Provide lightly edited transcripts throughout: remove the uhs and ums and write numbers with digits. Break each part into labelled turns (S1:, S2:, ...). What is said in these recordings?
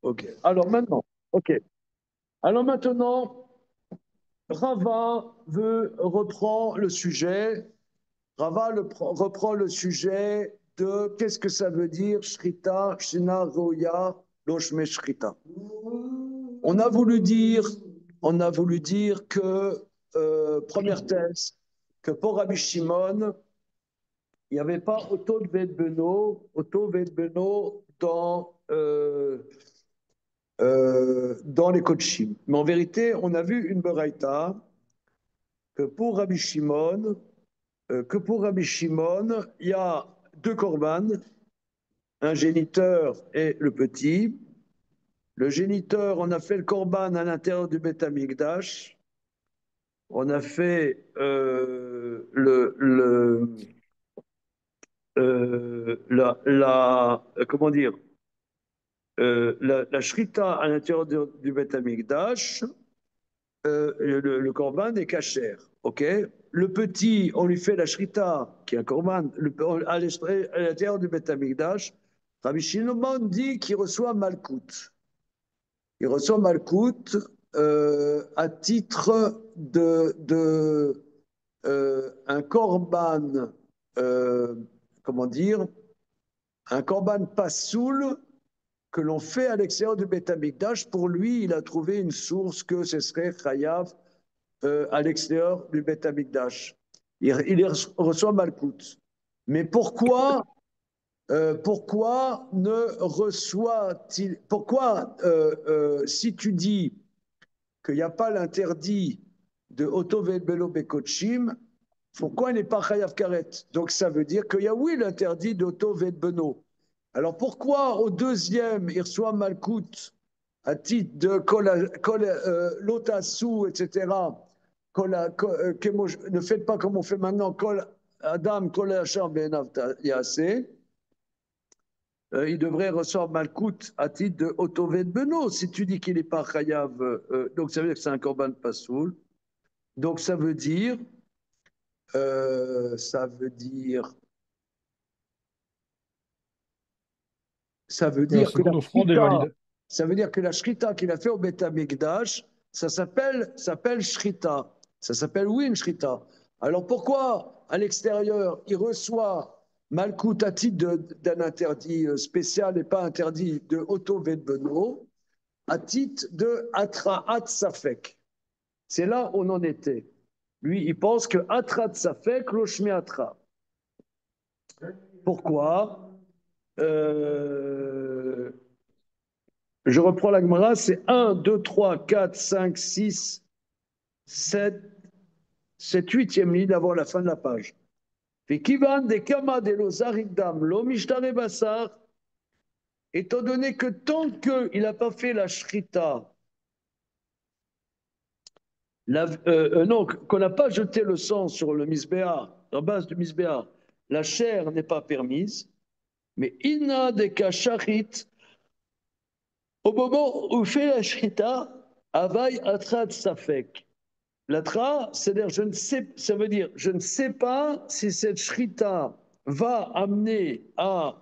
S1: Ok. Alors maintenant, ok. Alors maintenant, Rava reprend le sujet. Reprend le sujet de qu'est-ce que ça veut dire Shrita, Shina, Roya, Loshme Shrita. On a voulu dire, on a voulu dire que, première thèse, que pour Rabbi Shimon, il n'y avait pas Otto Vedbeno dans les Kodshim. Mais en vérité, on a vu une Beraïta que pour Rabbi Shimon, il y a deux korban, un géniteur et le petit. Le géniteur, on a fait le korban à l'intérieur du Beth Amikdash. On a fait comment dire, la shrita à l'intérieur du Beth Amikdash. Le korban est cachère, ok? Le petit, on lui fait la shrita, qui est un korban, à l'intérieur du Beth Amikdash. Rabbi Shimon dit qu'il reçoit Malkout. Il reçoit Malkout à titre de un korban, comment dire, un korban passoul que l'on fait à l'extérieur du Beth Amikdash. Pour lui, il a trouvé une source que ce serait Chayav à l'extérieur du Beth Amikdash. Il reçoit Malkout. Mais pourquoi ne reçoit-il, pourquoi, si tu dis qu'il n'y a pas l'interdit de Oto Belo Bekochim, pourquoi il n'est pas Chayav Karet? Donc ça veut dire qu'il y a oui l'interdit d'Oto Beno. Alors pourquoi au deuxième il reçoit Malkout à titre de Lotassou, etc. Ne faites pas comme on fait maintenant, Kol Adam, Kol Hacham Ben Yaseh. Il devrait recevoir Malkout à titre de Otoved Beno. Si tu dis qu'il n'est pas Chayav, donc ça veut dire que c'est un Korban Pasoul. Donc ça veut dire, ça veut
S2: Que la
S1: dire que la
S2: seconde offrande est
S1: Shrita,
S2: valide.
S1: ça veut dire que la Shrita qu'il a fait au Beth Amikdash, ça s'appelle Shrita. Ça s'appelle oui une Shrita. Alors pourquoi à l'extérieur il reçoit Malkout à titre d'un interdit spécial et pas interdit de Otoved Beno? À titre de Atraat Safek. C'est là où on en était. Lui, il pense que Atrat Safek, Loshmi Atra. Pourquoi Je reprends la Gemara, c'est 1, 2, 3, 4, 5, 6, 7, 7, 8e ligne avant la fin de la page. Fikivan de Kama de Lozaridam, Lomishtare Bassar, étant donné que tant qu'il n'a pas fait la Shrita, non, qu'on n'a pas jeté le sang sur le misbéa, en base du misbéa, la chair n'est pas permise, mais inna de kacharit, au moment où fait la shrita, avay atrat safek. L'atra, c'est-à-dire, ça veut dire, je ne sais pas si cette shrita va amener à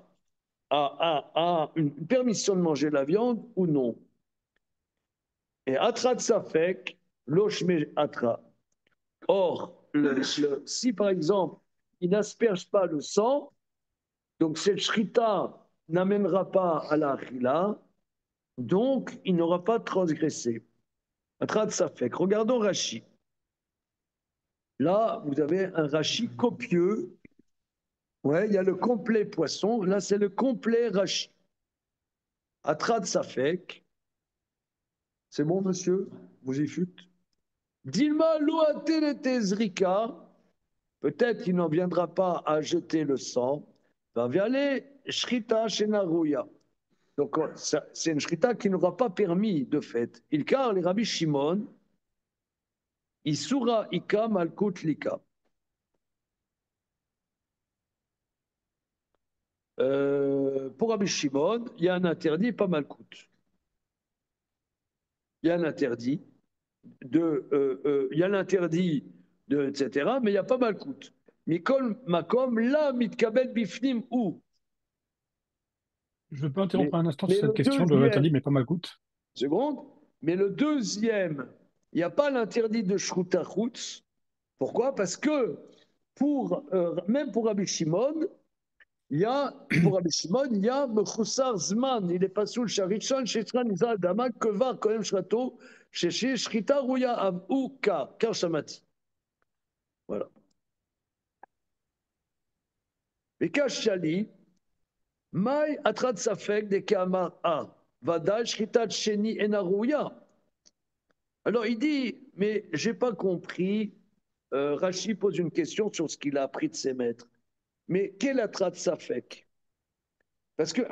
S1: une permission de manger la viande ou non. Et atrat safek, loshme atra. Or, si par exemple, il n'asperge pas le sang, donc cette shrita n'amènera pas à la achila, donc il n'aura pas transgressé. Atrat safek. Regardons Rashi. Là, vous avez un Rashi copieux. Ouais, il y a le complet poisson. Là, c'est le complet Rashi. Atrat safek. C'est bon, monsieur? Vous y fûtes? Dilma loate tezrika. Peut-être qu'il n'en viendra pas à jeter le sang. Va aller shrita shenarouya. Donc, c'est une shrita qui n'aura pas permis de fait. Il car les Rabbi Shimon, Isura ika malkut lika. Pour Rabbi Shimon, il y a un interdit, pas malkout. Il y a un interdit il y a l'interdit de, etc., mais il n'y a pas malkout. Mikol makom la mitkabel bifnim ou.
S2: Je peux interrompre un instant
S1: Mais
S2: sur
S1: le
S2: cette question de l'interdit,
S1: deuxième,
S2: mais pas malcoute.
S1: seconde, mais le deuxième, il n'y a pas l'interdit de Shrutachutz. Pourquoi? Parce que même pour Rabbi Shimon, pour Rabbi Shimon, il y a Mechusar Zman, il est pas sous le Sharichon, Shechran Nisa Adama, Kevar, Kohem Shrato, Sheshi, Shrita, Rouya, Av, ou Kar Shamati. Voilà. Et Kashali, Mai Atrat Safek de Kamar A, Vadal, Shritat Sheni Enarouya. Alors il dit, mais j'ai pas compris. Rashi pose une question sur ce qu'il a appris de ses maîtres. Mais quel Atrat Safek? Parce que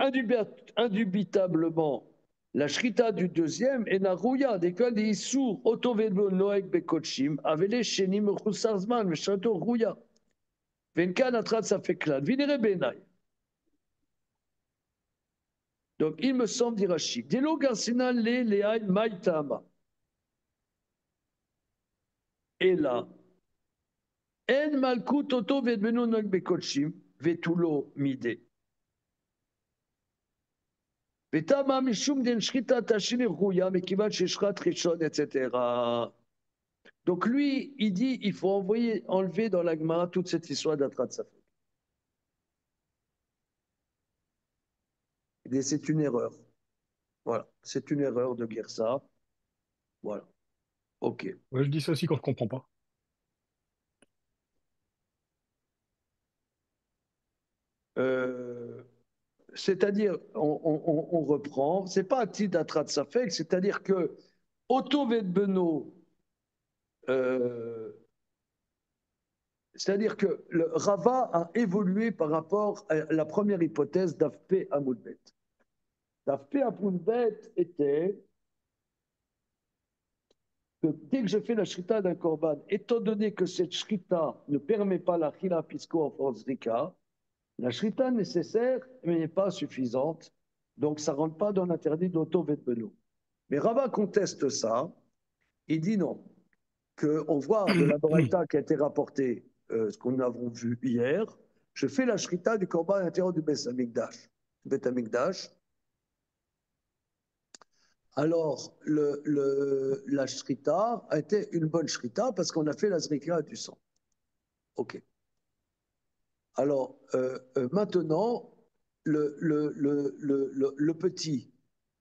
S1: indubitablement, la shrita du deuxième est narouya, des cas des issour, otovedlo noek bekochim, avele shenim chusarzman, meshato rouya. Venkan atrat ça fait clan, vinere benai. Donc il me semble, dit Rachid, delo garsina le leaï maïtama. Et là, en malkut otovedlo noek bekochim, vetulo mide. Vetama mishum den shrita tashine rouya, mais qui va chez shrat rishon, etc. Donc lui, il dit il faut enlever dans l'agma toute cette histoire d'Atrat Safek. Et c'est une erreur. Voilà, c'est une erreur de dire ça. Voilà, ok.
S2: Ouais, je dis ça aussi quand je comprends pas.
S1: Euh, c'est-à-dire, on reprend, c'est pas un titre d'Atrat Safek, c'est-à-dire que Otto Vedbeno, c'est-à-dire que le Rava a évolué par rapport à la première hypothèse d'Afpe Amoudbet. D'Afpe Amoudbet était que dès que je fais la shrita d'un korban, étant donné que cette shrita ne permet pas la chila pisco en force rika, la shrita nécessaire n'est pas suffisante, donc ça ne rentre pas dans l'interdit d'auto vetbeno. Mais Rava conteste ça, il dit non, qu'on voit de la Boraita qui a été rapportée, ce qu'on avons vu hier, je fais la shrita du korban à l'intérieur du Beth Amikdash. Alors, la shrita a été une bonne shrita parce qu'on a fait la zrika du sang. Ok. Alors, maintenant, le petit,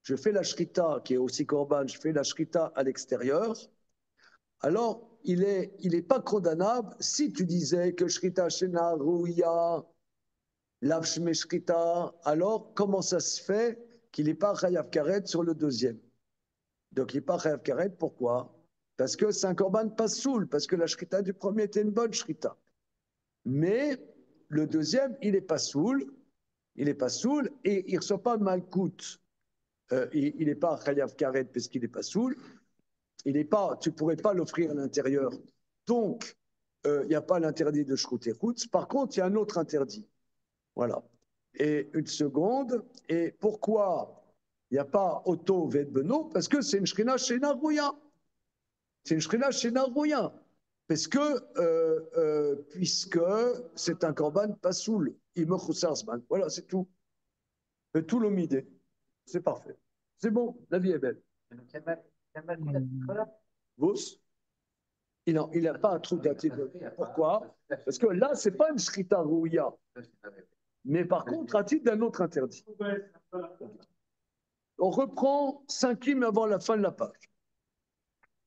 S1: je fais la shrita qui est aussi korban, je fais la shrita à l'extérieur. Alors, il est pas condamnable si tu disais que shrita shena rouya, lavshme shrita, alors comment ça se fait qu'il n'est pas chayav karet sur le deuxième? Donc, il n'est pas chayav karet, pourquoi? Parce que c'est un korban pas soul, parce que la shrita du premier était une bonne shrita. Mais le deuxième, il n'est pas saoul et il ne reçoit pas malkout. Il n'est pas chayav karet parce qu'il n'est pas saoul. Tu ne pourrais pas l'offrir à l'intérieur. Donc, il n'y a pas l'interdit de shrut et chutz. Par contre, il y a un autre interdit. Voilà. Et une seconde. Et pourquoi il n'y a pas auto vedbeno? Parce que c'est une shrina chez Narouya. C'est une shrina chez Narouya. Parce que, puisque c'est un korban pas soul, il me chassasman. Voilà, c'est tout. Tout l'omidé. C'est parfait. C'est bon, la vie est belle. Vous, il n'a pas un trou d'intérêt. Pourquoi? Parce que là, c'est pas une shrita rouya. Mais par contre, à titre d'un autre interdit. On reprend 5e avant la fin de la page.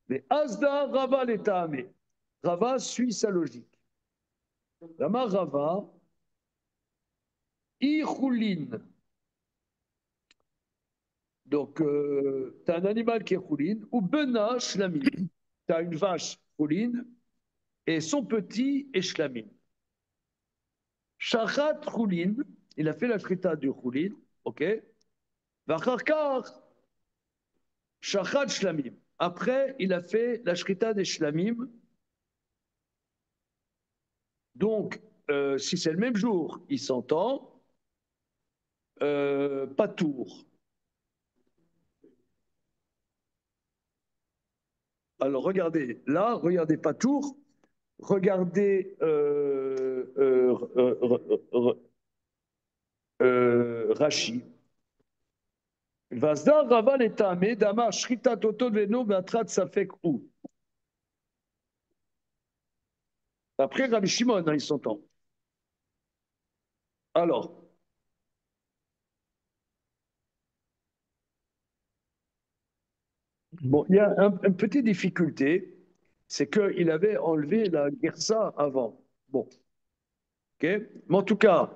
S1: Les Asda Rava l'Etaame. Rava suit sa logique. Lama Rava, Ichoulin. Donc, tu as un animal qui est chouline, ou Bena Shlamim. Tu as une vache chouline, et son petit est Shlamim. Shachat chouline, il a fait la shrita du chouline, ok? Vacharkar, Shachat Shlamim. Après, il a fait la shrita des Shlamim. Donc, si c'est le même jour, il s'entend. Pas tour. Alors, regardez, là, regardez pas tour. Regardez Rashi. Vazdar Rava Letame, Dama Shrita Toto Veno Batrat Safek ou. Après Rabbi Shimon, hein, ils s'entendent. Alors, bon, il y a une petite difficulté, c'est qu'il avait enlevé la Gersa avant. Bon, ok. Mais en tout cas,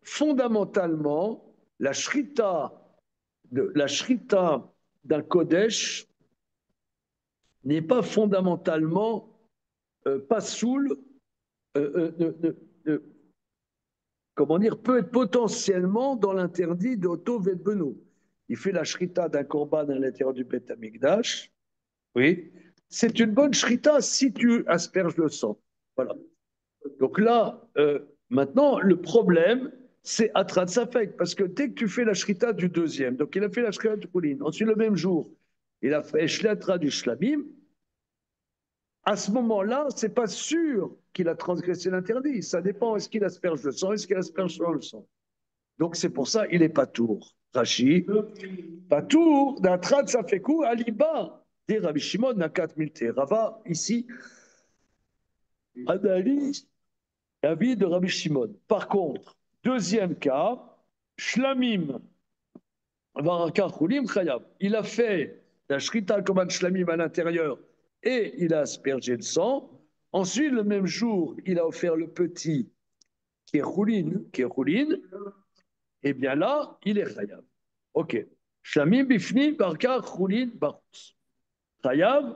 S1: fondamentalement, la shrita d'un Kodesh n'est pas fondamentalement pas soul, euh, euh, euh, euh, comment dire, peut être potentiellement dans l'interdit d'Otto Vetbeno. Il fait la shrita d'un korban à l'intérieur du Beth Amikdash. Oui. C'est une bonne shrita si tu asperges le sang. Voilà. Donc là, maintenant, le problème, c'est Atrat Safek, parce que dès que tu fais la shrita du deuxième, donc il a fait la shrita du Koulin, ensuite le même jour, il a fait Shlatra du Shlamim, à ce moment-là, c'est pas sûr qu'il a transgressé l'interdit. Ça dépend, est-ce qu'il asperge le sang, est-ce qu'il asperge le sang. Donc c'est pour ça il est pas tour. Rashi, pas tour d'un trad safekou aliba. Dit Rabbi Shimon nakat milte. Rava ici analyse l'avis de Rabbi Shimon. Par contre, deuxième cas, shlamim varaka chulim chayab. Il a fait la shrita koman shlamim à l'intérieur et il a aspergé le sang. Ensuite, le même jour, il a offert le petit qui est choulin, et bien là, il est chayab. Ok. Shlamim bifni barka choulin barous. Chayav,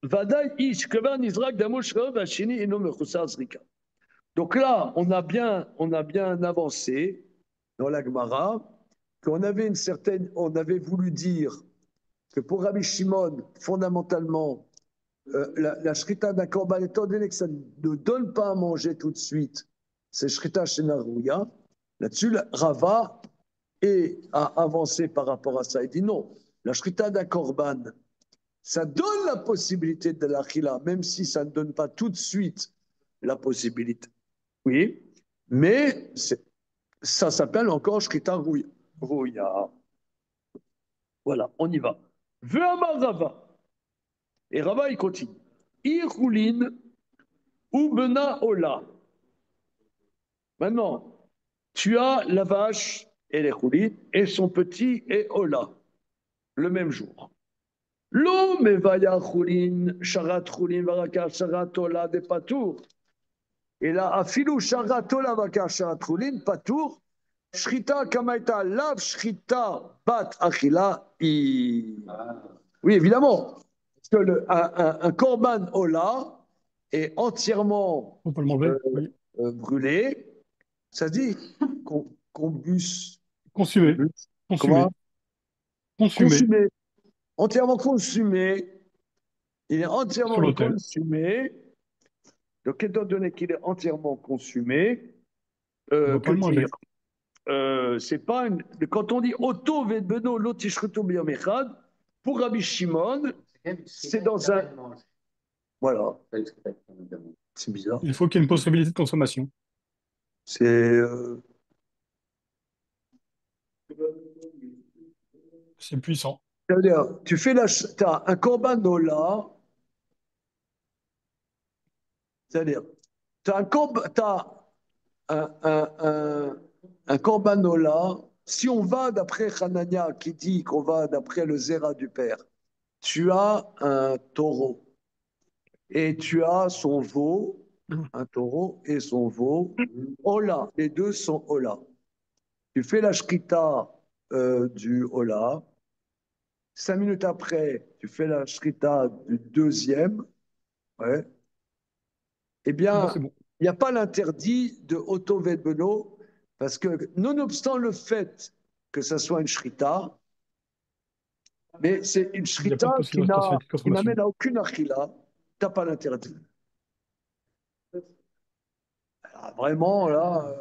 S1: vadaï ish kevan nizrak damush rav hashini eno mechusar zrika. Donc là, on a bien avancé dans la Gemara qu'on avait on avait voulu dire que pour Rabbi Shimon, fondamentalement, la shrita d'un korban, étant donné que ça ne donne pas à manger tout de suite, c'est shrita shenarouya. Là-dessus, Rava a avancé par rapport à ça. Il dit non, la shrita d'un korban, ça donne la possibilité de l'achila, même si ça ne donne pas tout de suite la possibilité. Oui, mais ça s'appelle encore shrita rouya. Voilà, on y va. Ve'amar Rava. Et Rava, il continue. Iroulin ou Bena Ola. Maintenant, tu as la vache et les roulines et son petit et Ola, le même jour. Lo mevaya roulin, sharat roulin, varaka, sharat Ola de patour. Et là, afilou sharat Ola, varaka, sharat roulin, patour. Shrita kamaita lav shrita bat achila. Oui, évidemment. Parce que un korban Ola est entièrement
S2: Faut pas le manger,
S1: euh,
S2: oui.
S1: brûlé. Ça dit combus,
S2: Consumé.
S1: comment
S2: Consumé. Consumé.
S1: consumé, entièrement consumé. Il est
S2: Sur
S1: entièrement
S2: l'autel.
S1: consumé. Donc, étant donné qu'il est entièrement consumé,
S2: On ne va
S1: que
S2: pas le
S1: dire
S2: manger.
S1: c'est pas une... Quand on dit Otto Vedbeno Lotishruto Biomechad, pour Rabbi Shimon, c'est dans un. Voilà, c'est bizarre.
S2: Il faut qu'il y ait une possibilité de consommation.
S1: C'est.
S2: C'est puissant.
S1: Ça veut dire, tu fais la. Tu as un corbanola, c'est-à-dire, tu as un corbanola. Si on va d'après Hanania qui dit qu'on va d'après le Zera du Père, tu as un taureau et tu as son veau, un taureau et son veau. Ola, les deux sont Ola. Tu fais la shrita du Ola. 5 minutes après, tu fais la shrita du deuxième. Ouais. Eh
S2: Là, c'est
S1: bien,
S2: bon.
S1: il n'y a pas l'interdit de Otto Vedbeno, parce que, nonobstant le fait que ça soit une shrita, mais c'est une
S2: Il n'y a pas
S1: shrita
S2: de possibilité de
S1: qui
S2: consommation.
S1: n'amène à aucune achila. Tu n'as pas l'interdit. Ah, vraiment, là,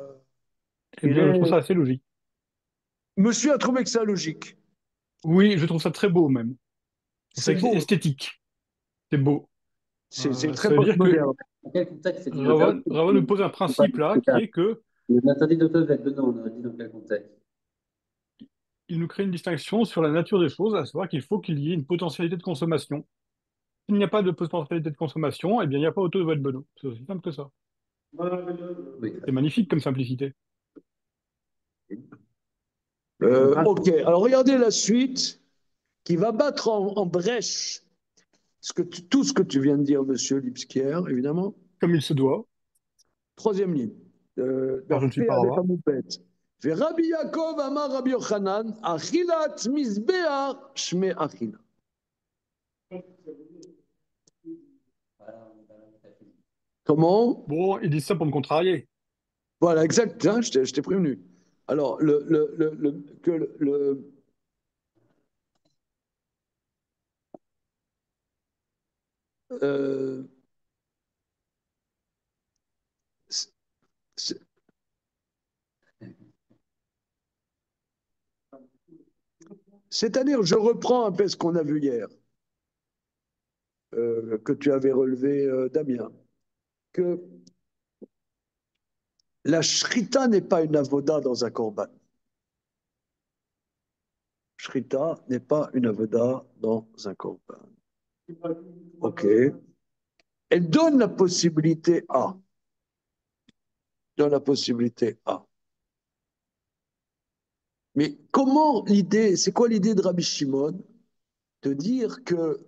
S2: Eh bien, je trouve ça assez logique.
S1: monsieur a trouvé que c'est logique.
S2: Oui, je trouve ça très beau même. Je trouve ça
S1: C'est beau,
S2: esthétique. C'est beau.
S1: c'est très
S2: Ça veut dire que
S1: postmoderne.
S3: Dans quel contexte c'est dit?
S2: Rava nous pose un principe là qui est que
S3: Il interdit d'auto-vêtements, on aurait dit dans quel contexte?
S2: Il nous crée une distinction sur la nature des choses, à savoir qu'il faut qu'il y ait une potentialité de consommation. S'il n'y a pas de potentialité de consommation, eh bien, il n'y a pas auto de Benoît. C'est aussi simple que ça.
S3: Oui.
S2: C'est magnifique comme simplicité.
S1: Ok, alors regardez la suite qui va battre en brèche tout ce que tu viens de dire, monsieur Lipskier, évidemment.
S2: Comme il se doit,
S1: Troisième ligne.
S2: car je ne suis
S1: P
S2: pas
S1: Aleph
S2: rava.
S1: Amud Bet. Rabbi Yaakov Amar Rabbi Yochanan, Achilat Mizbeach Shme Achila. Comment?
S2: Bon, ils disent ça pour me contrarier.
S1: Voilà, exact, hein, je t'ai prévenu. Alors, euh, c'est- c'est-à-dire, je reprends un peu ce qu'on a vu hier, que tu avais relevé, Damien, que la shrita n'est pas une avoda dans un korban. Shrita n'est pas une avoda dans un korban. Ok. Elle donne la possibilité à. Donne la possibilité à. Mais comment l'idée, c'est quoi l'idée de Rabbi Shimon de dire que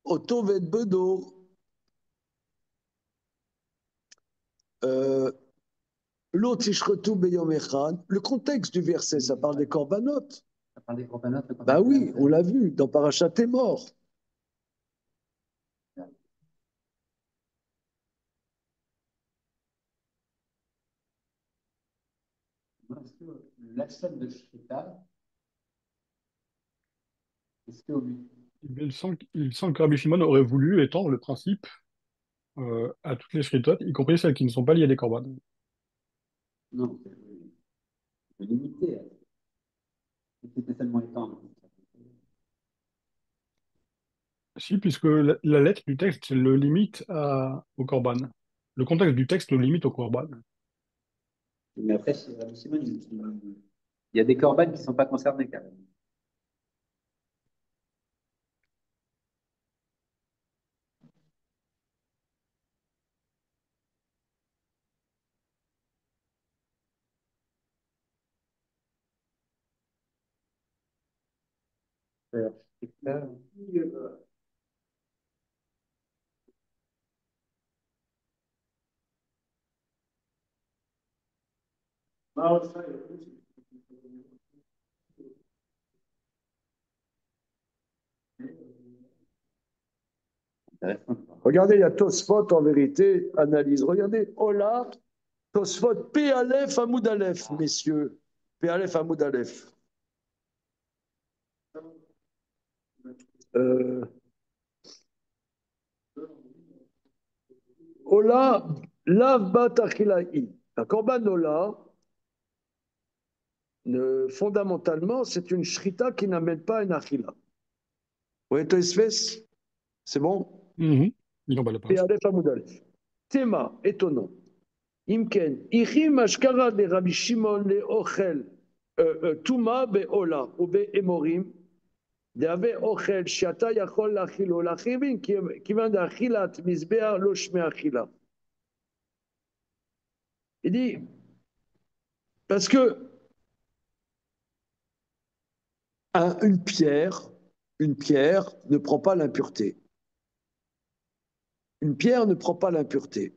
S1: Otovet Bedo, l'autre Ishretu Beyom Echad, le contexte du verset, ça parle des corbanotes.
S3: Ça parle des corbanotes, le
S1: Bah
S3: corbanote de la
S1: oui, on
S3: fête.
S1: l'a vu, dans Parashat mort.
S3: Est-ce que l'achat de Shrita, est-ce que
S2: Il semble que Rabbi Shimon aurait voulu étendre le principe à toutes les shritotes, y compris celles qui ne sont pas liées à des korban.
S3: non, c'est limité. C'était seulement étendre.
S2: Si, puisque la lettre du texte le limite au korban. Le contexte du texte le limite au korban.
S3: Mais après, chez Rabbi Shimon, il y a des corbanes qui ne sont pas concernés quand même. Shrita, intéressant.
S1: Regardez, il y a Tosfot en vérité, analyse. Regardez, Ola, Tosfot, P Aleph Amoud Aleph, messieurs. P Aleph Amoud Aleph. Euh, Ola, Lav Bat Achilaï. Un korban Ola, fondamentalement, c'est une shrita qui n'amène pas une achila. Oui, Tosfes, c'est bon?
S2: Mhm. Il en bas la
S1: P
S2: page.
S1: Aleph Amoud Aleph. Théma, étonnant. Imken, Ichim Ashkara de Rabbi Shimon le Ochel, Touma be Ola, ou be Emorim, דהווה אוכל שאתה יכול להאכילו להכיבין, כיוון דאכילת מזבח לא שמי אכילה. Il dit, parce que une pierre ne prend pas l'impureté. Une pierre ne prend pas l'impureté.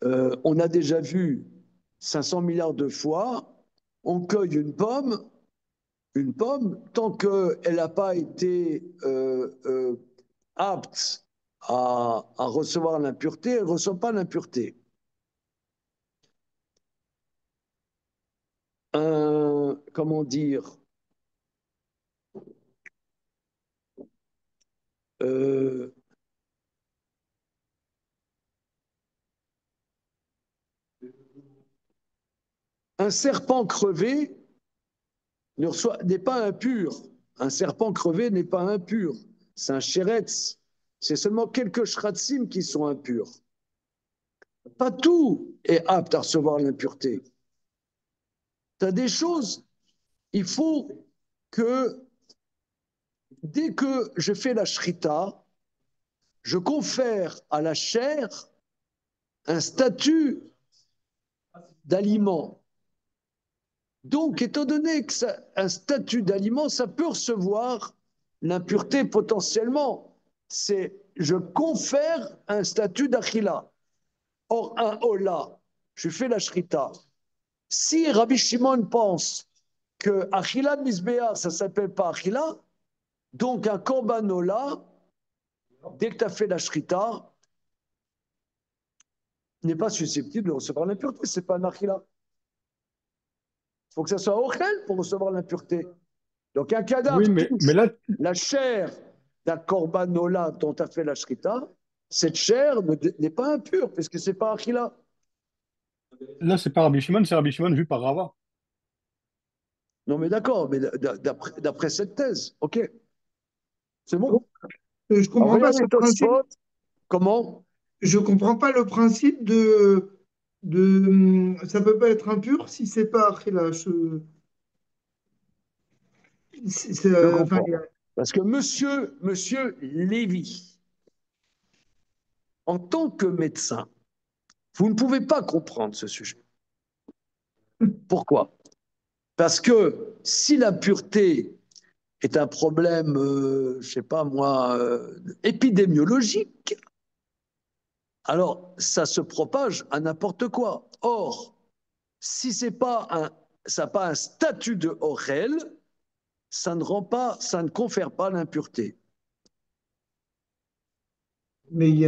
S1: On a déjà vu 500 milliards de fois, on cueille une pomme, tant qu'elle n'a pas été apte à recevoir l'impureté, elle ne reçoit pas l'impureté. Comment dire, euh, un serpent crevé n'est pas impur. Un serpent crevé n'est pas impur. C'est un chéretz. C'est seulement quelques shratzim qui sont impurs. Pas tout est apte à recevoir l'impureté. Tu as des choses, il faut que dès que je fais la shrita, je confère à la chair un statut d'aliment. Donc, étant donné que ça, un statut d'aliment, ça peut recevoir l'impureté potentiellement. C'est je confère un statut d'achila. Or, un hola, je fais la shrita. Si Rabbi Shimon pense que achila misbéa, ça ne s'appelle pas achila, donc un korban hola, dès que tu as fait la shrita, n'est pas susceptible de recevoir l'impureté. C'est pas un achila. Il faut que ça soit ochel pour recevoir l'impureté. Donc un
S2: Oui,
S1: cadavre
S2: mais
S1: touche
S2: là,
S1: la chair d'un corbanola dont tu as fait la shrita, cette chair n'est pas impure, puisque c'est pas achila.
S2: là c'est pas Rabbi Shimon, c'est Rabbi Shimon vu par Rava.
S1: Non mais d'accord, mais d'après cette thèse, ok, c'est bon.
S4: Je
S1: Alors
S4: comprends pas ce
S1: regardez
S4: principe.
S1: Tosfot, comment?
S4: Je comprends pas le principe de ça peut pas être impur si c'est pas Akhila.
S1: Je
S4: Enfin,
S1: comprends. Parce que monsieur Lévy, en tant que médecin, vous ne pouvez pas comprendre ce sujet. Pourquoi? Parce que si la pureté est un problème, je sais pas moi, épidémiologique, alors ça se propage à n'importe quoi. Or, si c'est pas un, ça n'a pas un statut de Orel, ça ne rend pas, ça ne confère pas l'impureté.
S4: mais il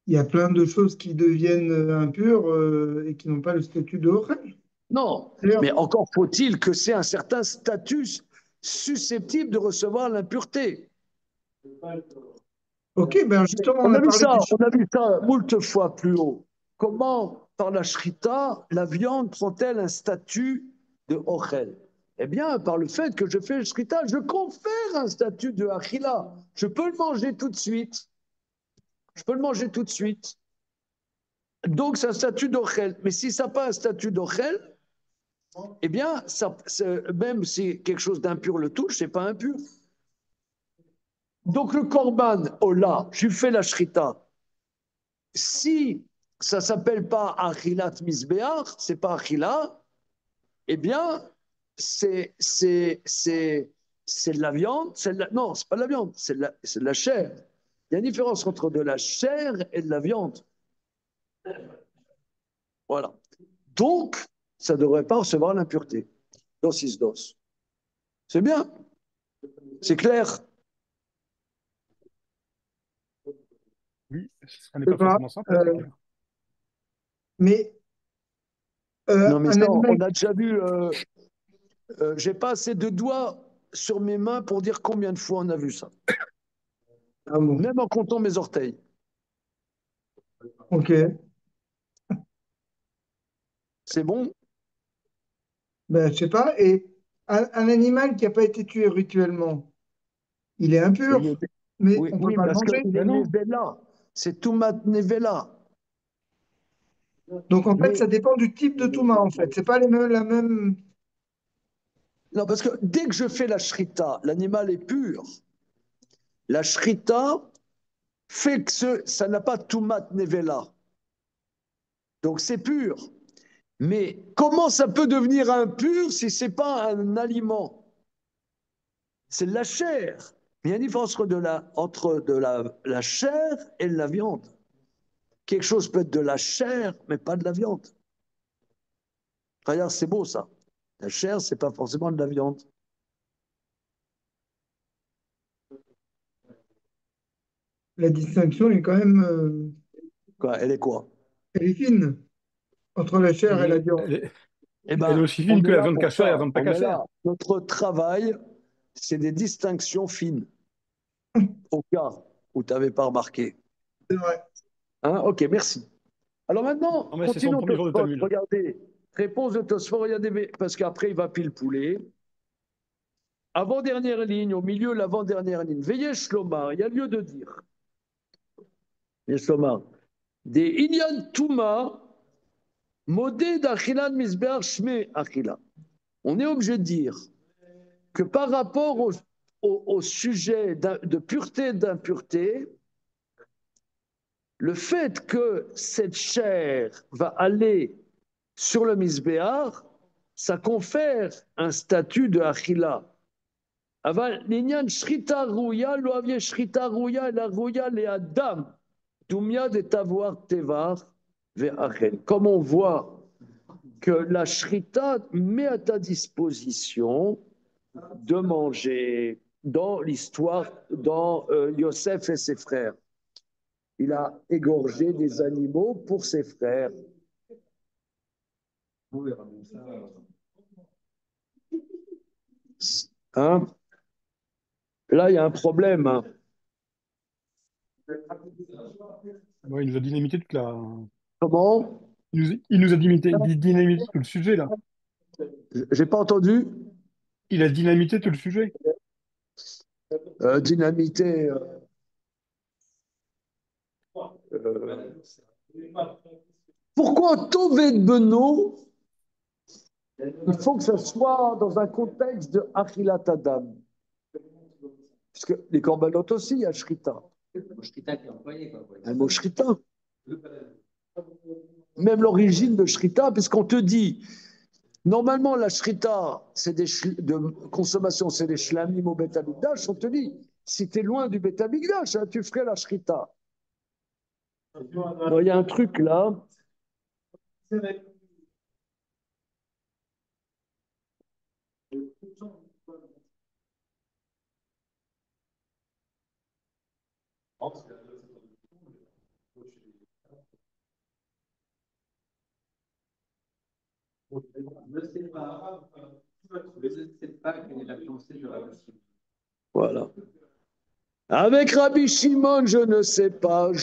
S4: y a plein de choses qui deviennent impures et qui n'ont pas le statut de Orel.
S1: Non,
S4: D'ailleurs,
S1: mais encore faut-il que c'est un certain statut susceptible de recevoir l'impureté.
S4: ok, ben justement, on a parlé des
S1: On
S4: choses.
S1: a vu ça moult fois plus haut. Comment, par la shrita, la viande prend-elle un statut de ochel? Eh bien, par le fait que je fais le shrita, je confère un statut de achila. Je peux le manger tout de suite. Je peux le manger tout de suite. Donc, c'est un statut d'ochel. Mais si ça n'a pas un statut d'ochel, eh bien, ça, même si quelque chose d'impur le touche, c'est pas impur. Donc, le korban, ola, je fais la shrita. Si ça s'appelle pas achilat misbeach, c'est pas achila, eh bien, c'est de la viande, non, c'est pas de la viande, c'est de la chair. Il y a une différence entre de la chair et de la viande. Voilà. Donc, ça ne devrait pas recevoir l'impureté. Dosis dos. C'est bien, c'est clair.
S2: Oui, ça n'est
S4: Je sais
S2: pas
S4: pas,
S2: forcément simple, mais c'est clair.
S4: mais
S1: Non, mais
S4: un
S1: ça,
S4: animal.
S1: on a déjà vu. J'ai pas assez de doigts sur mes mains pour dire combien de fois on a vu ça.
S4: Ah bon,
S1: Même en comptant mes orteils.
S4: ok.
S1: C'est bon?
S4: Ben, je sais pas. Et un animal qui n'a pas été tué rituellement, il est
S1: Il est-
S4: impur, mais
S1: Oui,
S4: on peut
S1: oui,
S4: pas le
S1: parce
S4: manger.
S1: qu'il est
S2: Ben non.
S1: Nevela. C'est Toumat Nevela.
S4: Donc en fait,
S1: Mais
S4: ça dépend du type de touma, en fait. C'est pas la même.
S1: non, parce que dès que je fais la shrita, l'animal est pur. La shrita fait que ça n'a pas Toumat Nevela. Donc c'est pur. Mais comment ça peut devenir impur si c'est pas un aliment? C'est de la chair. Il y a une différence entre la chair et de la viande. Quelque chose peut être de la chair, mais pas de la viande. Regarde, c'est beau ça. La chair, c'est pas forcément de la viande.
S4: La distinction est quand même.
S1: Quoi, elle est quoi?
S4: Elle est fine entre la chair
S2: Elle
S4: et la
S2: est,
S4: viande.
S2: elle est,
S1: Eh
S2: elle est
S1: ben,
S2: aussi
S1: on
S2: fine que
S1: est
S2: la
S1: là
S2: viande
S1: pour
S2: cachère et la
S1: ça.
S2: viande pas
S1: On est
S2: cachère.
S1: là. Notre travail, c'est des distinctions fines, au cas où tu n'avais pas remarqué.
S4: C'est vrai.
S1: Hein, ok, merci. Alors maintenant,
S2: Non, mais c'est son
S1: continuons
S2: premier jour de
S1: Tosfot.
S2: Talmud.
S1: Regardez, réponse de Tosfot, regardez, parce qu'après, il va pile poulet. Avant-dernière ligne, au milieu, l'avant-dernière ligne. Veillez Shlomar, il y a lieu de dire. Veillez Shlomar. Des Inyan Touma, modé d'Achilan Misbeach Shme Achila. On est obligé de dire que par rapport au sujet de pureté et d'impureté, le fait que cette chair va aller sur le misbéar, ça confère un statut de achila. אבל לעניין שחיטה ראויה, לא אביה שחיטה ראויה, אלא ראויה לאדם. דומיה דתבואר טבח ואכן. Comme on voit que la shrita met à ta disposition de manger dans l'histoire, dans Yosef et ses frères. Il a égorgé des animaux pour ses frères. Hein? Là, il y a un problème. Hein.
S2: Ouais, il nous a dynamité toute la.
S1: Comment?
S2: Il nous a dynamité tout le sujet, là.
S1: J'ai pas entendu.
S2: Il a dynamité tout le sujet.
S1: Dynamité. Pourquoi Tové de Beno? Il faut que ce soit dans un contexte de Achilat Adam. Puisque les corbanotes aussi, il y a Shrita.
S3: Shrita qui est employé, quoi.
S1: Un mot Shrita. Même l'origine de Shrita, puisqu'on te dit, normalement, la Shrita, c'est de consommation, c'est des shlamim au Beth Amikdash. On te dit, si tu es loin du Beth Amikdash, hein, tu ferais la Shrita. Il y a un truc là.
S3: Je ne sais pas quelle est la pensée de Rabbi Shimon.
S1: Voilà. Avec Rabbi Shimon, je ne sais pas,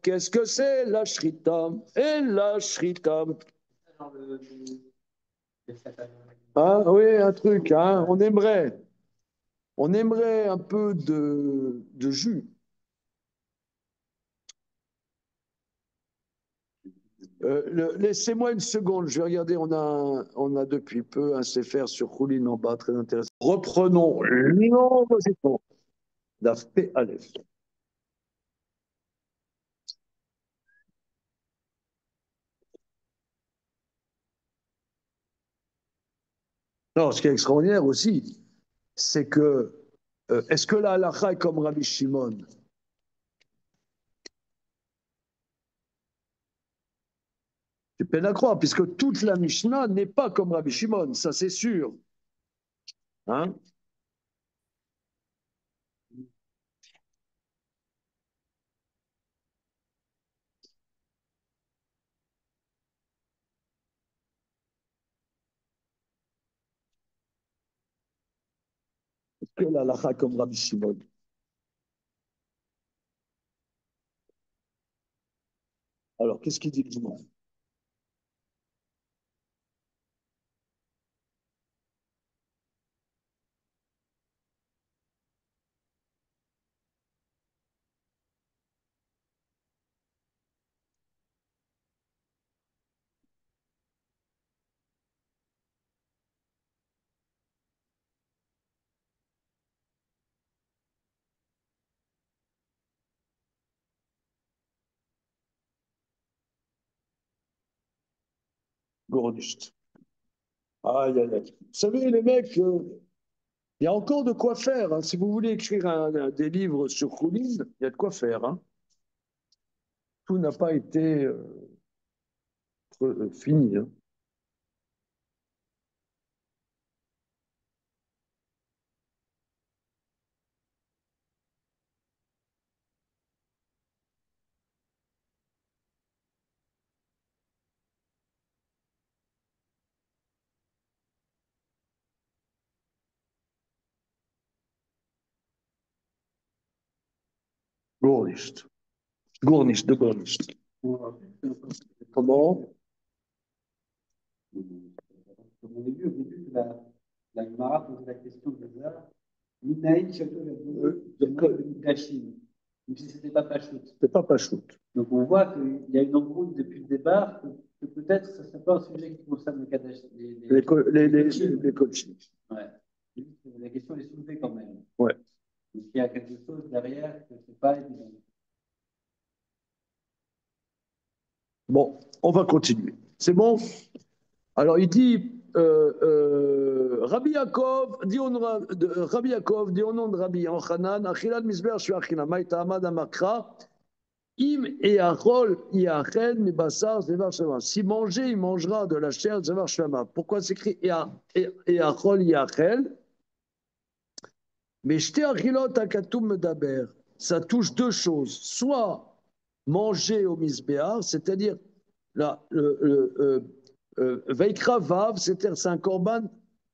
S1: qu'est-ce que c'est la shrita et la shrita. Ah oui, un truc, hein, on aimerait un peu de jus. Laissez-moi une seconde, je vais regarder, on a depuis peu un CFR sur Choulin en bas, très intéressant. Reprenons l'enregistrement d'Afpe Aleph. Non, ce qui est extraordinaire aussi, c'est que, est-ce que la halakha est comme Rabbi Shimon? J'ai peine à croire, puisque toute la Mishnah n'est pas comme Rabbi Shimon, ça c'est sûr. Hein? Est-ce que la halakha est comme Rabbi Shimon? Alors, qu'est-ce qu'il dit le jument? Gournisht. Aïe, aïe, aïe. Vous savez, les mecs, il y a encore de quoi faire. Hein. Si vous voulez écrire des livres sur Choulin, il y a de quoi faire. Hein. Tout n'a pas été fini. Hein. Gournisht. Gournisht, de Gournisht. Comment?
S3: Comme on a vu au début que la Gemara posait la question de Mina Chateau de Gachim. Même si c'était pas Pachout.
S1: C'est pas Pachout.
S3: Donc on voit qu'il y a une embrouille depuis le départ, que peut-être ce ne serait pas un sujet qui concerne le Kadesh,
S1: Les coachings.
S3: Ouais. La question est soulevée quand même.
S1: Ouais.
S3: Donc il y a quelque chose derrière que ce n'est pas évident.
S1: Bon, on va continuer. C'est bon? Alors il dit Rabbi Yaakov dit au nom de Rabbi Yochanan, Achilat Misber Shu Achila, Maïta Amad Amakra, Im et Achol Yachel Mibasar Zevar Shema. Si manger, il mangera de la chair Zevar Shema. Pourquoi c'est écrit et Achol Yachel? Mais Shte Achilot Akatum Medaber, ça touche deux choses. Soit manger au Misbéar, c'est-à-dire là, Vaikra Vav, c'est un korban,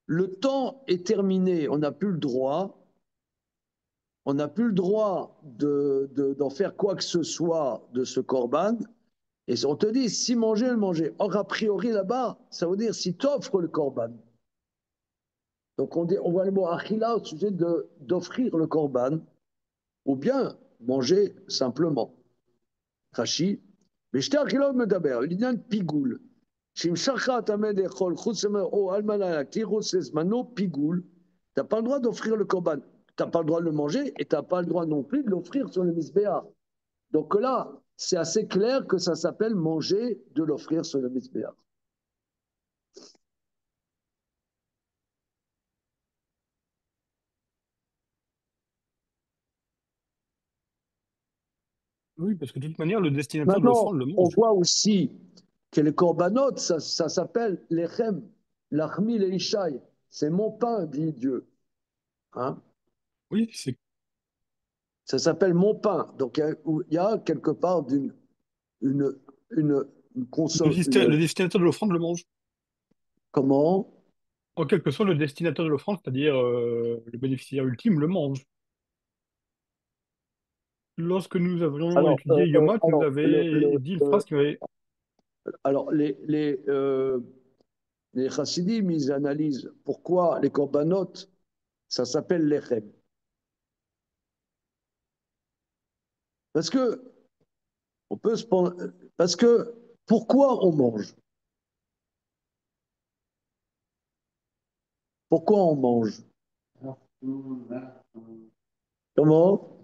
S1: le temps est terminé, on n'a plus le droit. On n'a plus le droit d'en faire quoi que ce soit de ce korban. Et on te dit, si manger, le manger. Or, a priori, là-bas, ça veut dire si tu offres le korban. Donc, on voit le mot achila au sujet d'offrir le korban, ou bien manger simplement. Rashi, mais j'étais achila medaber, il y a un pigoul. Shim shachat amed echol, chutzemer o almanala, tirus esmano, pigoul. Tu n'as pas le droit d'offrir le korban. Tu n'as pas le droit de le manger et tu n'as pas le droit non plus de l'offrir sur le misbéa. Donc là, c'est assez clair que ça s'appelle manger de l'offrir sur le misbéa.
S2: Oui, parce que de toute manière, le destinataire de
S1: Maintenant,
S2: l'offrande le
S1: on
S2: mange.
S1: voit aussi que les korbanot, ça s'appelle lechem, lachmi le ishai. C'est mon pain, dit Dieu. Hein?
S2: Oui, c'est
S1: Ça s'appelle mon pain. Donc il y a quelque part une, une,
S2: le destinataire de l'offrande le mange.
S1: comment?
S2: En quelque sorte, le destinataire de l'offrande, c'est-à-dire le bénéficiaire ultime, le mange. Lorsque nous avions
S1: Alors,
S2: étudié Yoma, tu nous
S1: alors,
S2: avais dit une phrase qui m'avait...
S1: alors les chassidim, ils analysent pourquoi les korbanot, ça s'appelle lechem. Parce que on peut se parce que pourquoi on mange? Pourquoi on mange? Comment?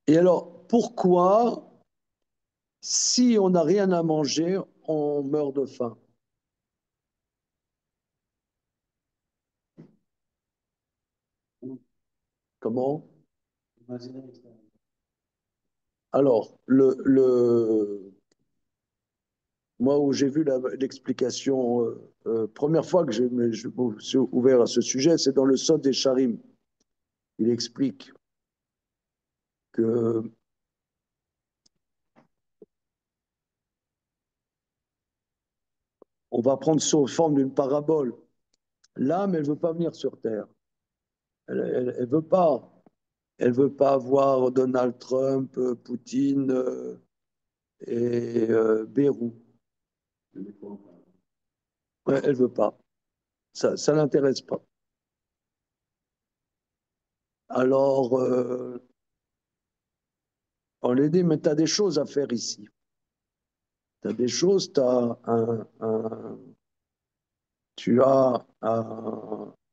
S1: Et alors, pourquoi, si on n'a rien à manger, on meurt de faim? Comment? Alors, moi, où j'ai vu l'explication, première fois que je me suis ouvert à ce sujet, c'est dans le Sod des Charim. Il explique que on va prendre sous forme d'une parabole. L'âme, elle ne veut pas venir sur Terre. Elle veut pas. Elle veut pas voir Donald Trump, Poutine et Bayrou. Ouais, elle veut pas. Ça l'intéresse pas. Alors, on lui dit, mais tu as des choses à faire ici. Tu as des choses, tu as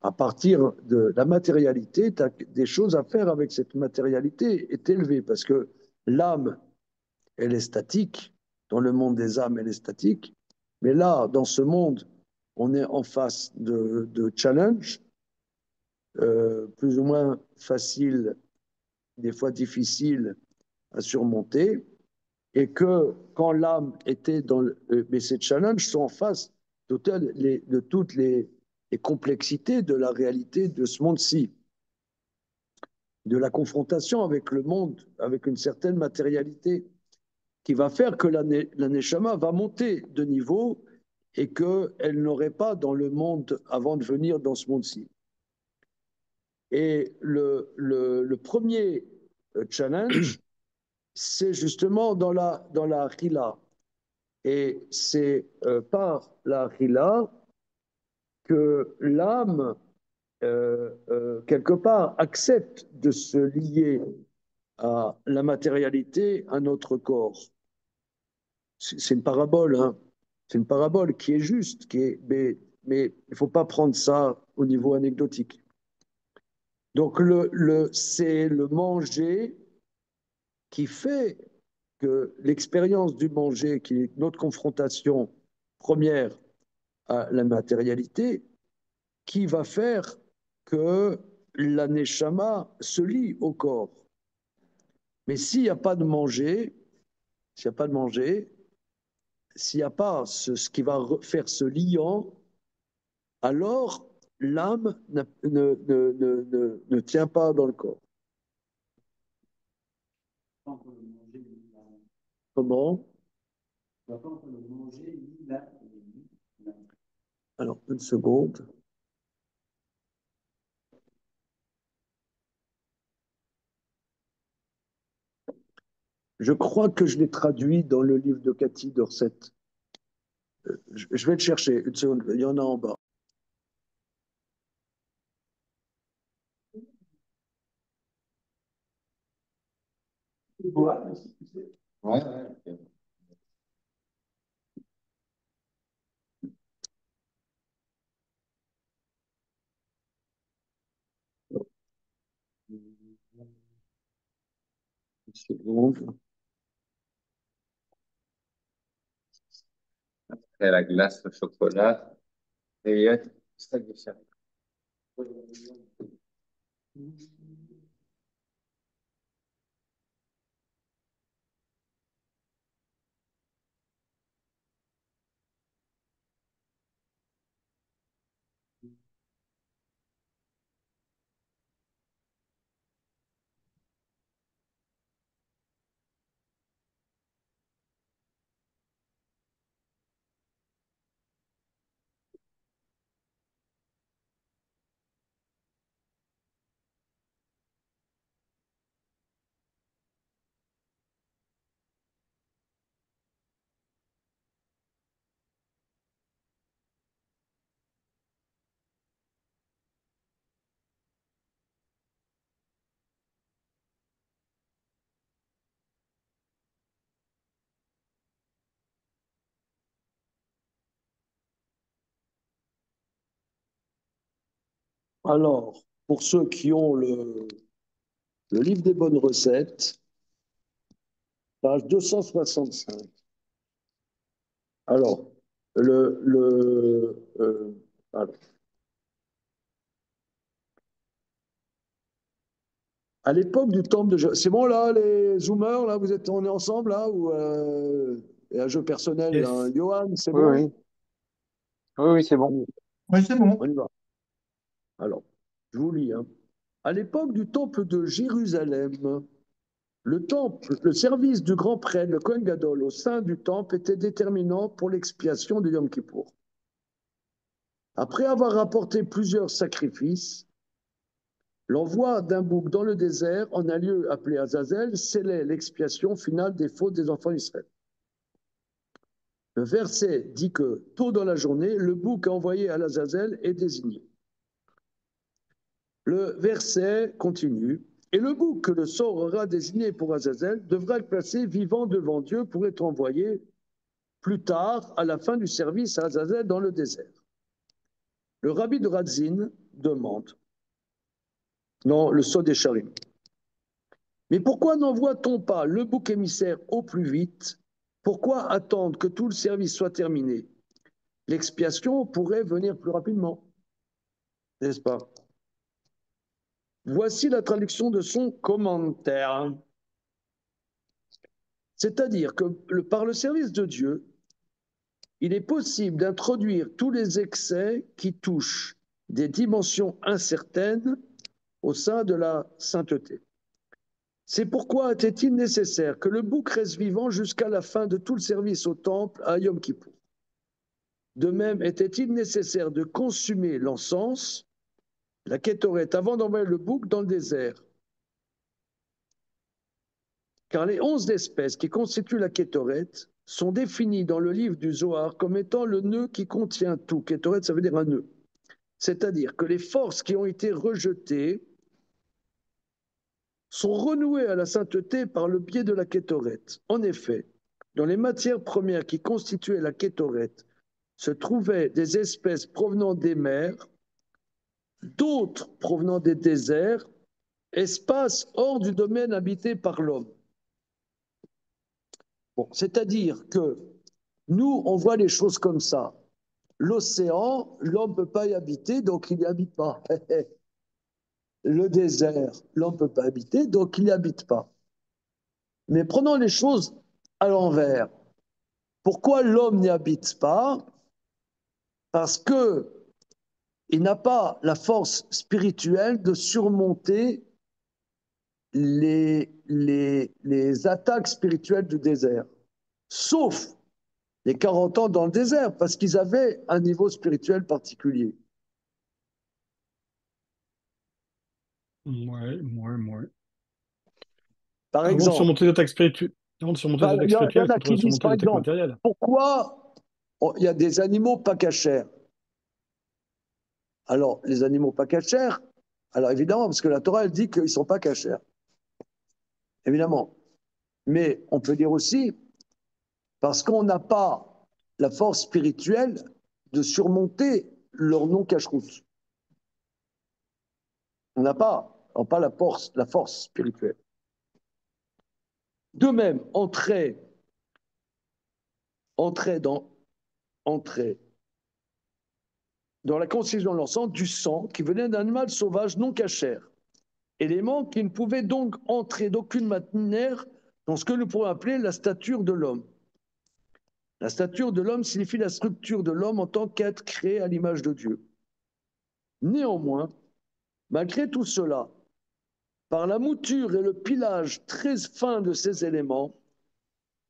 S1: à partir de la matérialité, tu as des choses à faire avec cette matérialité est élevée parce que l'âme, elle est statique. Dans le monde des âmes, elle est statique. Mais là, dans ce monde, on est en face de challenges, plus ou moins faciles, des fois difficiles à surmonter, et que quand l'âme était dans mais ces challenges sont en face de toutes les complexités de la réalité de ce monde-ci, de la confrontation avec le monde, avec une certaine matérialité, qui va faire que la neshama va monter de niveau et qu'elle n'aurait pas dans le monde avant de venir dans ce monde-ci. Et le premier challenge, c'est justement dans la Hila. Et c'est par la Hila que l'âme, quelque part, accepte de se lier à la matérialité un autre corps. C'est une parabole, hein. C'est une parabole qui est juste, mais il ne faut pas prendre ça au niveau anecdotique. Donc c'est le manger qui fait que l'expérience du manger, qui est notre confrontation première à la matérialité, qui va faire que la neshama se lie au corps. Mais s'il n'y a pas de manger, s'il n'y a pas de manger, s'il n'y a pas ce qui va faire ce liant, alors l'âme ne tient pas dans le corps. Comment? Alors, une seconde. Je crois que je l'ai traduit dans le livre de Cathy de recettes. Je vais le chercher, une seconde, il y en a en bas.
S3: Ouais.
S1: Une seconde.
S3: Après la glace au chocolat. Et ça déchire.
S1: Alors, pour ceux qui ont le livre des bonnes recettes, page 265. Alors, alors. À l'époque du temple de... C'est bon là, les zoomers, là, on est ensemble là, ou et un jeu personnel, là.
S2: Yes.
S1: Johan, c'est
S5: Oui,
S1: bon?
S5: oui. Oui, oui, c'est bon.
S4: Oui, c'est bon.
S1: On y va. Alors, je vous lis, hein. À l'époque du temple de Jérusalem, le service du grand prêtre, le Kohen Gadol, au sein du temple était déterminant pour l'expiation de Yom Kippour. Après avoir apporté plusieurs sacrifices, l'envoi d'un bouc dans le désert, en un lieu appelé Azazel, scellait l'expiation finale des fautes des enfants d'Israël. Le verset dit que, tôt dans la journée, le bouc envoyé à l'Azazel est désigné. Le verset continue. Et le bouc que le sort aura désigné pour Azazel devra être placé vivant devant Dieu pour être envoyé plus tard, à la fin du service à Azazel dans le désert. Le rabbi de Radzin demande, dans le Sod Esharim, mais pourquoi n'envoie-t-on pas le bouc émissaire au plus vite? Pourquoi attendre que tout le service soit terminé? L'expiation pourrait venir plus rapidement, n'est-ce pas? Voici la traduction de son commentaire. C'est-à-dire que par le service de Dieu, il est possible d'introduire tous les excès qui touchent des dimensions incertaines au sein de la sainteté. C'est pourquoi était-il nécessaire que le bouc reste vivant jusqu'à la fin de tout le service au temple à Yom Kippour. De même, était-il nécessaire de consumer l'encens, la kétorette, avant d'envoyer le bouc dans le désert. Car les 11 espèces qui constituent la kétorette sont définies dans le livre du Zohar comme étant le nœud qui contient tout. Kétorette, ça veut dire un nœud. C'est-à-dire que les forces qui ont été rejetées sont renoués à la sainteté par le biais de la kétorette. En effet, dans les matières premières qui constituaient la kétorette se trouvaient des espèces provenant des mers, d'autres provenant des déserts, espaces hors du domaine habité par l'homme. Bon, c'est-à-dire que nous, on voit les choses comme ça. L'océan, l'homme ne peut pas y habiter, donc il n'y habite pas. Le désert, l'homme ne peut pas habiter, donc il n'y habite pas. Mais prenons les choses à l'envers. Pourquoi l'homme n'y habite pas? Parce que il n'a pas la force spirituelle de surmonter les attaques spirituelles du désert. Sauf les 40 ans dans le désert, parce qu'ils avaient un niveau spirituel particulier.
S2: Ouais.
S1: Par
S2: Avant de
S1: exemple,
S2: surmonter les attaques spirituelles, avant de surmonter les attaques
S1: il y
S2: spirituelles,
S1: en
S2: il
S1: a qui
S2: faudrait
S1: disent,
S2: surmonter
S1: par
S2: les attaques
S1: exemple,
S2: matérielles.
S1: pourquoi il y a des animaux pas cachers? Alors, les animaux pas cachers, alors évidemment, parce que la Torah, elle dit qu'ils ne sont pas cachers. Évidemment. Mais on peut dire aussi, parce qu'on n'a pas la force spirituelle de surmonter leur non-cacheroute. On n'a pas la force spirituelle. De même, entrer dans la concision de leur sang du sang qui venait d'un animal sauvage non cachère. Élément qui ne pouvait donc entrer d'aucune manière dans ce que nous pourrions appeler la stature de l'homme. La stature de l'homme signifie la structure de l'homme en tant qu'être créé à l'image de Dieu. Néanmoins, malgré tout cela, par la mouture et le pilage très fin de ces éléments,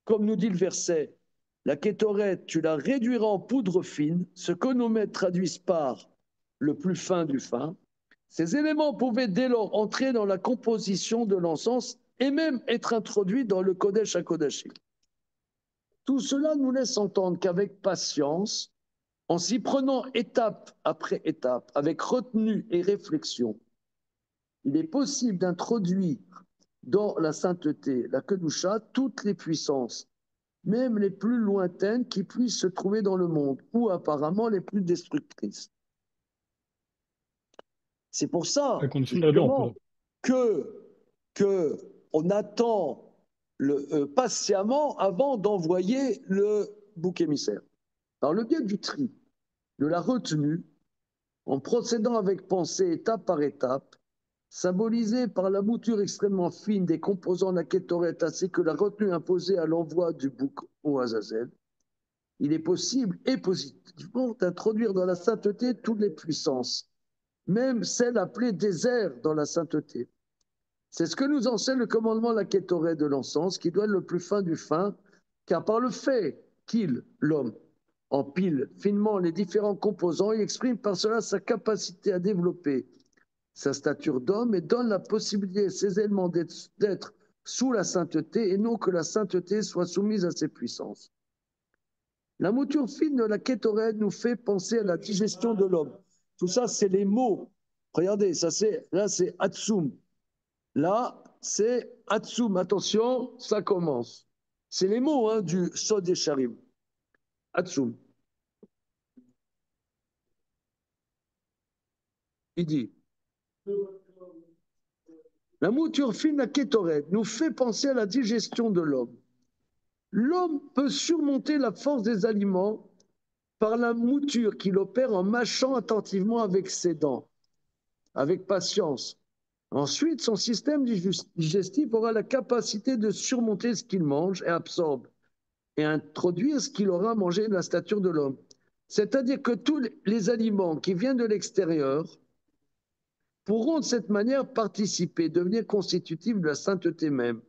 S1: comme nous dit le verset, la kétorette, tu la réduiras en poudre fine, ce que nos maîtres traduisent par le plus fin du fin. Ces éléments pouvaient dès lors entrer dans la composition de l'encens et même être introduits dans le Kodesh HaKodashim. Tout cela nous laisse entendre qu'avec patience, en s'y prenant étape après étape, avec retenue et réflexion, il est possible d'introduire dans la sainteté, la Kedusha, toutes les puissances, même les plus lointaines qui puissent se trouver dans le monde, ou apparemment les plus destructrices. C'est pour ça,
S2: À condition de les réduire en
S1: justement,
S2: poudre.
S1: que on attend patiemment avant d'envoyer le bouc émissaire. Par le biais du tri, de la retenue, en procédant avec pensée étape par étape, symbolisée par la mouture extrêmement fine des composants de la kétorette ainsi que la retenue imposée à l'envoi du bouc au Azazel, il est possible et positivement d'introduire dans la sainteté toutes les puissances, même celles appelées déserts dans la sainteté. C'est ce que nous enseigne le commandement de la kétorette de l'encens, qui doit être le plus fin du fin, car par le fait qu'il, l'homme, empile finement les différents composants, il exprime par cela sa capacité à développer sa stature d'homme et donne la possibilité à ces éléments d'être sous la sainteté et non que la sainteté soit soumise à ses puissances. La mouture fine de la kétorette nous fait penser à la digestion de l'homme. Tout ça, c'est les mots. Regardez, là, c'est Atsum. Là, c'est Atsum. Attention, ça commence. C'est les mots du Sod Yesharim. Atsum. Il dit, la mouture fine de la kétorette nous fait penser à la digestion de l'homme. L'homme peut surmonter la force des aliments par la mouture qu'il opère en mâchant attentivement avec ses dents, avec patience. Ensuite, son système digestif aura la capacité de surmonter ce qu'il mange et absorbe et introduire ce qu'il aura mangé de la stature de l'homme. C'est-à-dire que tous les aliments qui viennent de l'extérieur pourront de cette manière participer, devenir constitutifs de la sainteté même,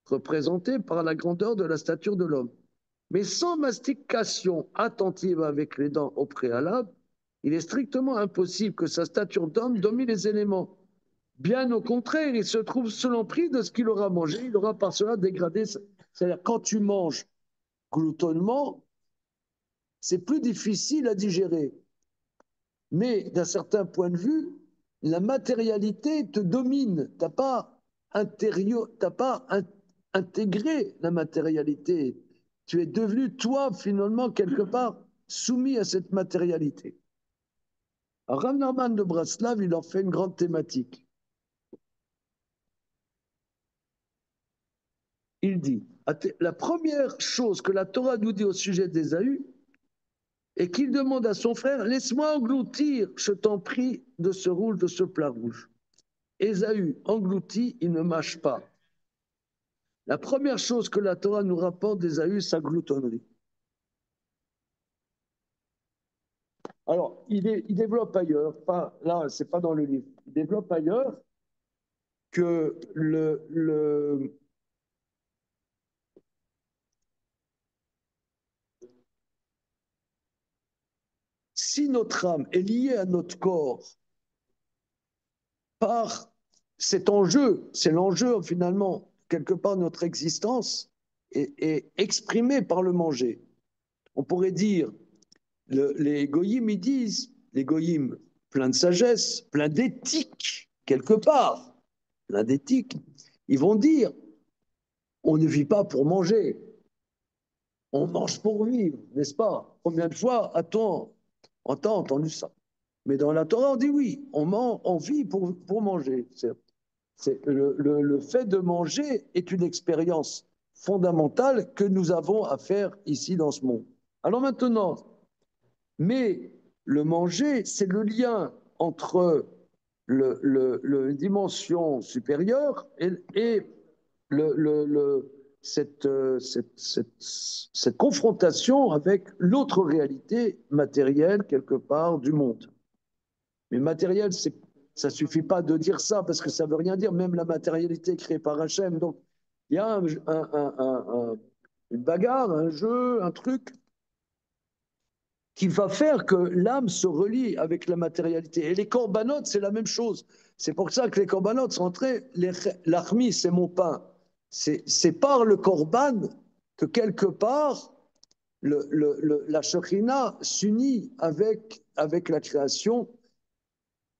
S1: représentée par la grandeur de la stature de l'homme. Mais sans mastication attentive avec les dents au préalable, il est strictement impossible que sa stature d'homme domine les éléments. Bien au contraire, il se trouve sous l'emprise de ce qu'il aura mangé, il aura par cela dégradé. C'est-à-dire, quand tu manges gloutonnement, c'est plus difficile à digérer. Mais d'un certain point de vue, la matérialité te domine. Tu n'as pas intégré la matérialité. Tu es devenu, toi, finalement, quelque part, soumis à cette matérialité. Alors, Rav Nachman de Braslav, il en fait une grande thématique. Il dit, la première chose que la Torah nous dit au sujet d'Ésaü, et qu'il demande à son frère, laisse-moi engloutir, je t'en prie, de ce rouge, de ce plat rouge. Ésaü englouti, il ne mâche pas. La première chose que la Torah nous rapporte d'Ésaü, sa gloutonnerie. Alors, il développe ailleurs, pas, là, c'est pas dans le livre, il développe ailleurs que si notre âme est liée à notre corps par cet enjeu, c'est l'enjeu finalement, quelque part, de notre existence, est exprimé par le manger. On pourrait dire, les goyim, ils disent, les goyim plein de sagesse, plein d'éthique, quelque part, plein d'éthique, ils vont dire, on ne vit pas pour manger, on mange pour vivre, n'est-ce pas? Combien de fois a-t-on entendu ça? Mais dans la Torah, on dit oui, on vit pour manger. Le fait de manger est une expérience fondamentale que nous avons à faire ici dans ce monde. Alors maintenant, mais le manger, c'est le lien entre la dimension supérieure et cette confrontation avec l'autre réalité matérielle, quelque part, du monde. Mais matériel, ça ne suffit pas de dire ça, parce que ça ne veut rien dire, même la matérialité créée par Hachem. Donc, il y a une bagarre, un jeu, un truc qui va faire que l'âme se relie avec la matérialité. Et les corbanotes, c'est la même chose. C'est pour ça que les corbanotes sont entrés, l'achmi, c'est mon pain. C'est par le korban que quelque part, la Shekhinah s'unit avec la création,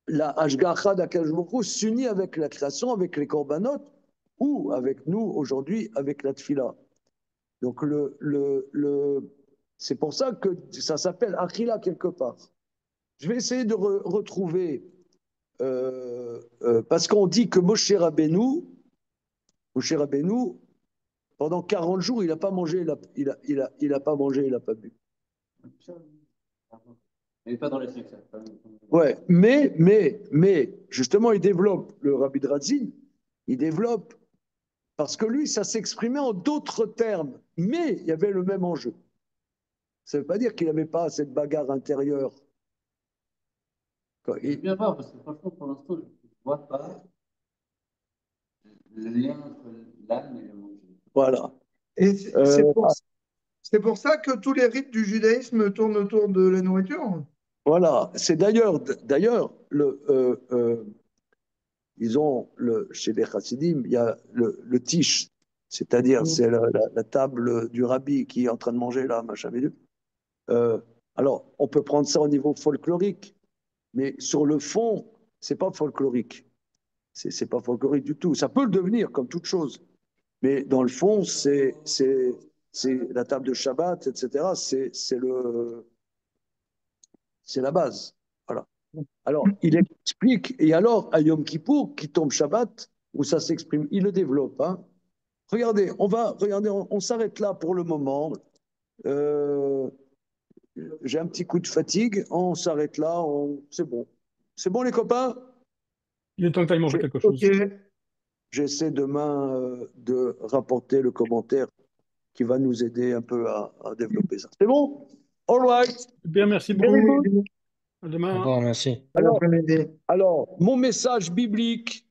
S1: la Hashgacha d'Akadosh Baruch Hu s'unit avec la création, avec les corbanotes, ou avec nous aujourd'hui, avec la tfila. Donc c'est pour ça que ça s'appelle Achila quelque part. Je vais essayer de retrouver, parce qu'on dit que Moshe Rabbeinu, pendant 40 jours, il n'a pas mangé, il a pas mangé, il n'a pas bu.
S3: Mais pas dans les sectes.
S1: Ouais, mais, justement, il développe, le Rabbi Dradzin, il développe, parce que lui, ça s'exprimait en d'autres termes, mais il y avait le même enjeu. Ça ne veut pas dire qu'il n'avait pas cette bagarre intérieure.
S3: Je vais bien voir, parce que franchement, pour l'instant, je ne vois pas le lien entre l'âme et le manger.
S1: Voilà.
S4: Et c'est pour ça que tous les rites du judaïsme tournent autour de la nourriture.
S1: Voilà. C'est d'ailleurs, chez les chassidim, il y a le tish, c'est-à-dire c'est la table du rabbi qui est en train de manger là, machin bidule. Alors, on peut prendre ça au niveau folklorique, mais sur le fond, c'est pas folklorique. C'est pas folklorique du tout. Ça peut le devenir, comme toute chose. Mais dans le fond, c'est la table de Shabbat, etc. C'est la base. Voilà. Alors, il explique, et alors, à Yom Kippour, qui tombe Shabbat, où ça s'exprime, il le développe. Hein. Regardez, on s'arrête là pour le moment. J'ai un petit coup de fatigue, on s'arrête là, c'est bon. C'est bon les copains?
S2: Il est temps que tu ailles manger quelque chose.
S4: Ok.
S1: J'essaie demain de rapporter le commentaire qui va nous aider un peu à développer ça. C'est bon? All right.
S2: Bien, merci
S1: Very
S2: beaucoup.
S1: good.
S2: À demain.
S5: Au revoir, merci.
S4: Bon après-midi.
S1: Alors, mon message biblique,